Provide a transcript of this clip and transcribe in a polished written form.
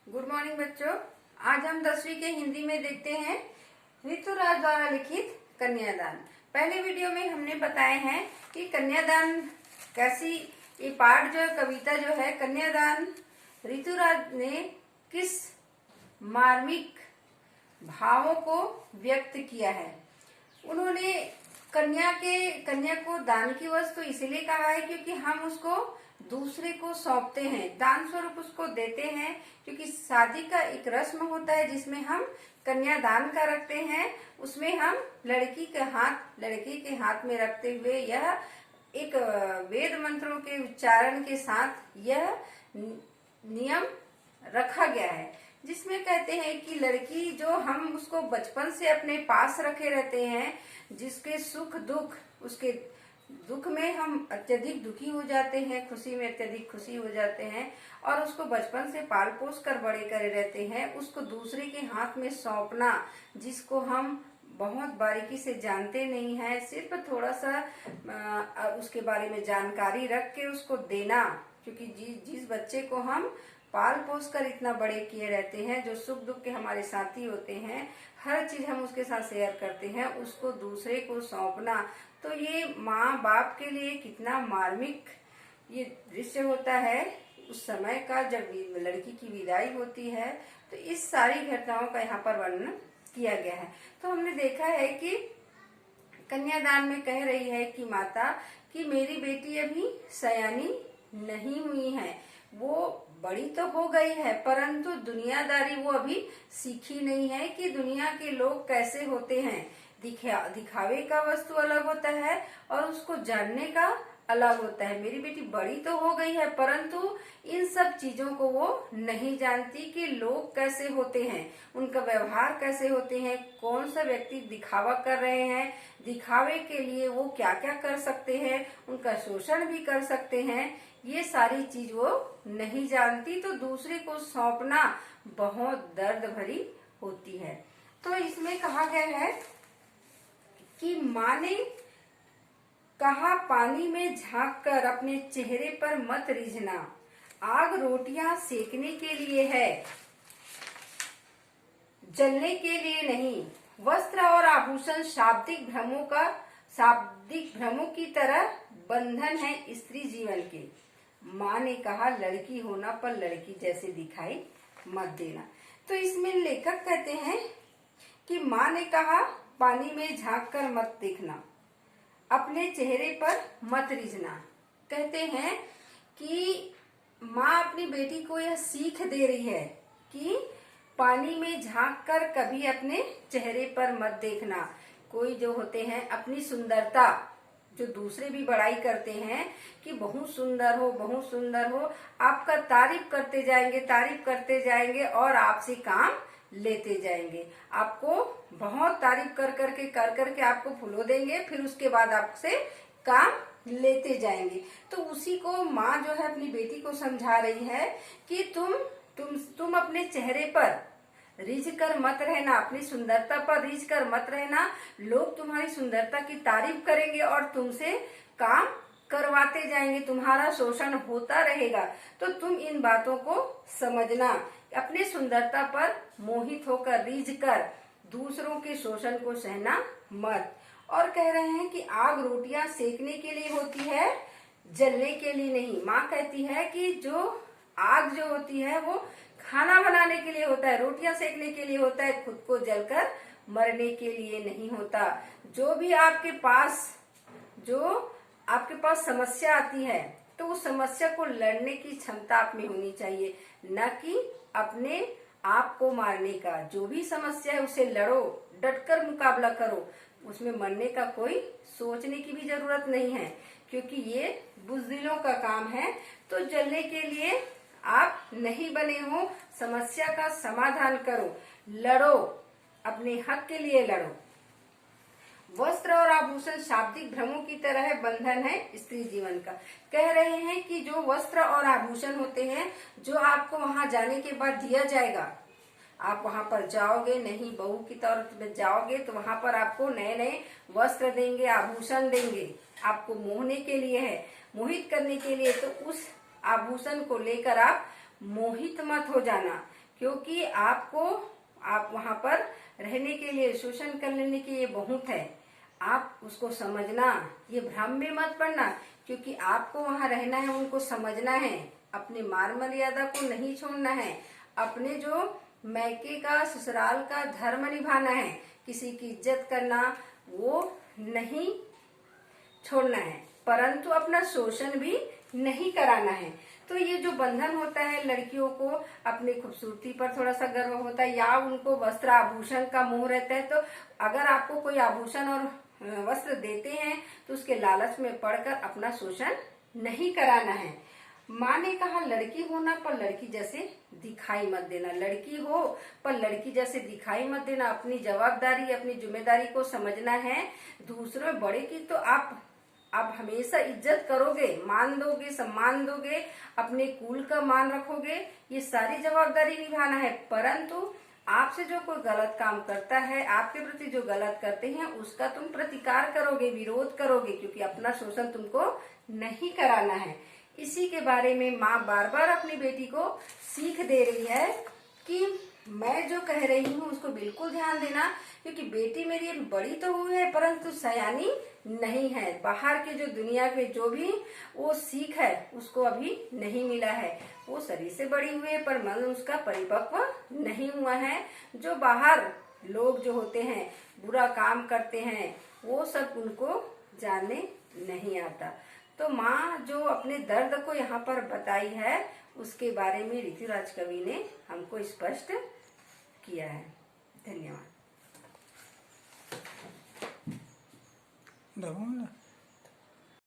Good morning बच्चों। आज हम 10वीं के हिंदी में देखते हैं ऋतुराज द्वारा लिखित कन्यादान। पहले वीडियो में हमने बताए हैं कि कन्यादान कैसी, ये पाठ जो कविता जो है कन्यादान ऋतुराज ने किस मार्मिक भावों को व्यक्त किया है। उन्होंने कन्या को दान की वस्तु इसलिए कहा है क्योंकि हम उसको दूसरे को सौंपते हैं, दान स्वरूप उसको देते हैं। क्योंकि शादी का एक रस्म होता है जिसमें हम कन्यादान का रखते हैं, उसमें हम लड़के के हाथ में रखते हुए यह एक वेद मंत्रों के उच्चारण के साथ यह नियम रखा गया है, जिसमें कहते हैं कि लड़की जो हम उसको बचपन से अपने पास रखे रहते हैं, जिसके सुख दुख, उसके दुख में हम अत्यधिक दुखी हो जाते हैं, खुशी में अत्यधिक खुशी हो जाते हैं और उसको बचपन से पाल पोस कर बड़े करे रहते हैं, उसको दूसरे के हाथ में सौंपना, जिसको हम बहुत बारीकी से जानते नहीं है, सिर्फ थोड़ा सा उसके बारे में जानकारी रख के उसको देना। क्योंकि जिस बच्चे को हम पाल पोस कर इतना बड़े किए रहते हैं, जो सुख दुख के हमारे साथी होते हैं, हर चीज हम उसके साथ शेयर करते हैं, उसको दूसरे को सौंपना, तो ये माँ बाप के लिए कितना मार्मिक ये दृश्य होता है उस समय का, जब लड़की की विदाई होती है। तो इस सारी घटनाओं का यहाँ पर वर्णन किया गया है। तो हमने देखा है कि कन्यादान में कह रही है कि माता कि मेरी बेटी अभी सयानी नहीं हुई है, वो बड़ी तो हो गई है परंतु दुनियादारी वो अभी सीखी नहीं है कि दुनिया के लोग कैसे होते हैं। दिखावे का वस्तु अलग होता है और उसको जानने का अलग होता है। मेरी बेटी बड़ी तो हो गई है परंतु इन सब चीजों को वो नहीं जानती कि लोग कैसे होते हैं, उनका व्यवहार कैसे होते हैं, कौन सा व्यक्ति दिखावा कर रहे हैं, दिखावे के लिए वो क्या क्या कर सकते हैं, उनका शोषण भी कर सकते हैं, ये सारी चीज वो नहीं जानती। तो दूसरे को सौंपना बहुत दर्द भरी होती है। तो इसमें कहा गया है कि माँ ने कहा पानी में झांक कर अपने चेहरे पर मत रिझना, आग रोटियां सेकने के लिए है, जलने के लिए नहीं। वस्त्र और आभूषण शाब्दिक भ्रमों की तरह बंधन है स्त्री जीवन के। माँ ने कहा लड़की होना पर लड़की जैसे दिखाई मत देना। तो इसमें लेखक कहते हैं कि माँ ने कहा पानी में झांक कर मत देखना, अपने चेहरे पर मत रिझना। कहते हैं कि माँ अपनी बेटी को यह सीख दे रही है कि पानी में झांक कर कभी अपने चेहरे पर मत देखना। कोई जो होते हैं अपनी सुंदरता, जो दूसरे भी बड़ाई करते हैं कि बहुत सुंदर हो, बहुत सुंदर हो, आपका तारीफ करते जाएंगे और आपसे काम लेते जाएंगे। आपको बहुत तारीफ कर करके आपको फुलो देंगे, फिर उसके बाद आपसे काम लेते जाएंगे। तो उसी को माँ जो है अपनी बेटी को समझा रही है कि तुम अपने चेहरे पर रिझ कर मत रहना, अपनी सुंदरता पर रिझ कर मत रहना। लोग तुम्हारी सुंदरता की तारीफ करेंगे और तुमसे काम करवाते जाएंगे, तुम्हारा शोषण होता रहेगा। तो तुम इन बातों को समझना, अपने सुंदरता पर मोहित होकर रिझ कर दूसरों के शोषण को सहना मत। और कह रहे हैं कि आग रोटियां सेकने के लिए होती है, जलने के लिए नहीं। माँ कहती है कि जो आग जो होती है वो खाना बनाने के लिए होता है, रोटियां सेकने के लिए होता है, खुद को जलकर मरने के लिए नहीं होता। जो भी आपके पास समस्या आती है तो उस समस्या को लड़ने की क्षमता आप में होनी चाहिए, न कि अपने आप को मारने का। जो भी समस्या है उसे लड़ो, डटकर मुकाबला करो, उसमें मरने का कोई सोचने की भी जरूरत नहीं है, क्योंकि ये बुज़दिलों का काम है। तो जलने के लिए आप नहीं बने हो, समस्या का समाधान करो, लड़ो, अपने हक के लिए लड़ो। वस्त्र और आभूषण शाब्दिक भ्रमों की तरह बंधन है स्त्री जीवन का। कह रहे हैं कि जो वस्त्र और आभूषण होते हैं, जो आपको वहां जाने के बाद दिया जाएगा, आप वहां पर जाओगे, नहीं बहू की तौर पर जाओगे तो वहां पर आपको नए नए वस्त्र देंगे, आभूषण देंगे, आपको मोहने के लिए है, मोहित करने के लिए। तो उस आभूषण को लेकर आप मोहित मत हो जाना, क्योंकि आप वहां पर रहने के लिए, शोषण कर लेने के लिए बहुत है। आप उसको समझना, ये भ्रम में मत पड़ना, क्योंकि आपको वहां रहना है, उनको समझना है, अपने मान मर्यादा को नहीं छोड़ना है, अपने जो मैके का, ससुराल का धर्म निभाना है, किसी की इज्जत करना वो नहीं छोड़ना है, परंतु अपना शोषण भी नहीं कराना है। तो ये जो बंधन होता है, लड़कियों को अपनी खूबसूरती पर थोड़ा सा गर्व होता है, या उनको वस्त्र आभूषण का मोह रहता है, तो अगर आपको कोई आभूषण और वस्त्र देते हैं तो उसके लालच में पड़कर अपना शोषण नहीं कराना है। माँ ने कहा लड़की होना पर लड़की जैसे दिखाई मत देना, लड़की हो पर लड़की जैसे दिखाई मत देना, अपनी जवाबदारी, अपनी जिम्मेदारी को समझना है। दूसरों बड़े की तो आप हमेशा इज्जत करोगे, मान दोगे, सम्मान दोगे, अपने कुल का मान रखोगे, ये सारी जवाबदारी निभाना है। परंतु आपसे जो कोई गलत काम करता है, आपके प्रति जो गलत करते हैं, उसका तुम प्रतिकार करोगे, विरोध करोगे, क्योंकि अपना शोषण तुमको नहीं कराना है। इसी के बारे में माँ बार बार अपनी बेटी को सीख दे रही है कि मैं जो कह रही हूँ उसको बिल्कुल ध्यान देना, क्योंकि बेटी मेरी अब बड़ी तो हुई है परंतु सयानी नहीं है। बाहर के जो दुनिया में जो भी वो सीख है उसको अभी नहीं मिला है। वो शरीर से बड़ी हुई है पर मन उसका परिपक्व नहीं हुआ है। जो बाहर लोग जो होते हैं, बुरा काम करते हैं, वो सब उनको जानने नहीं आता। तो माँ जो अपने दर्द को यहाँ पर बताई है, उसके बारे में ऋतुराज कवि ने हमको स्पष्ट किया है। धन्यवाद।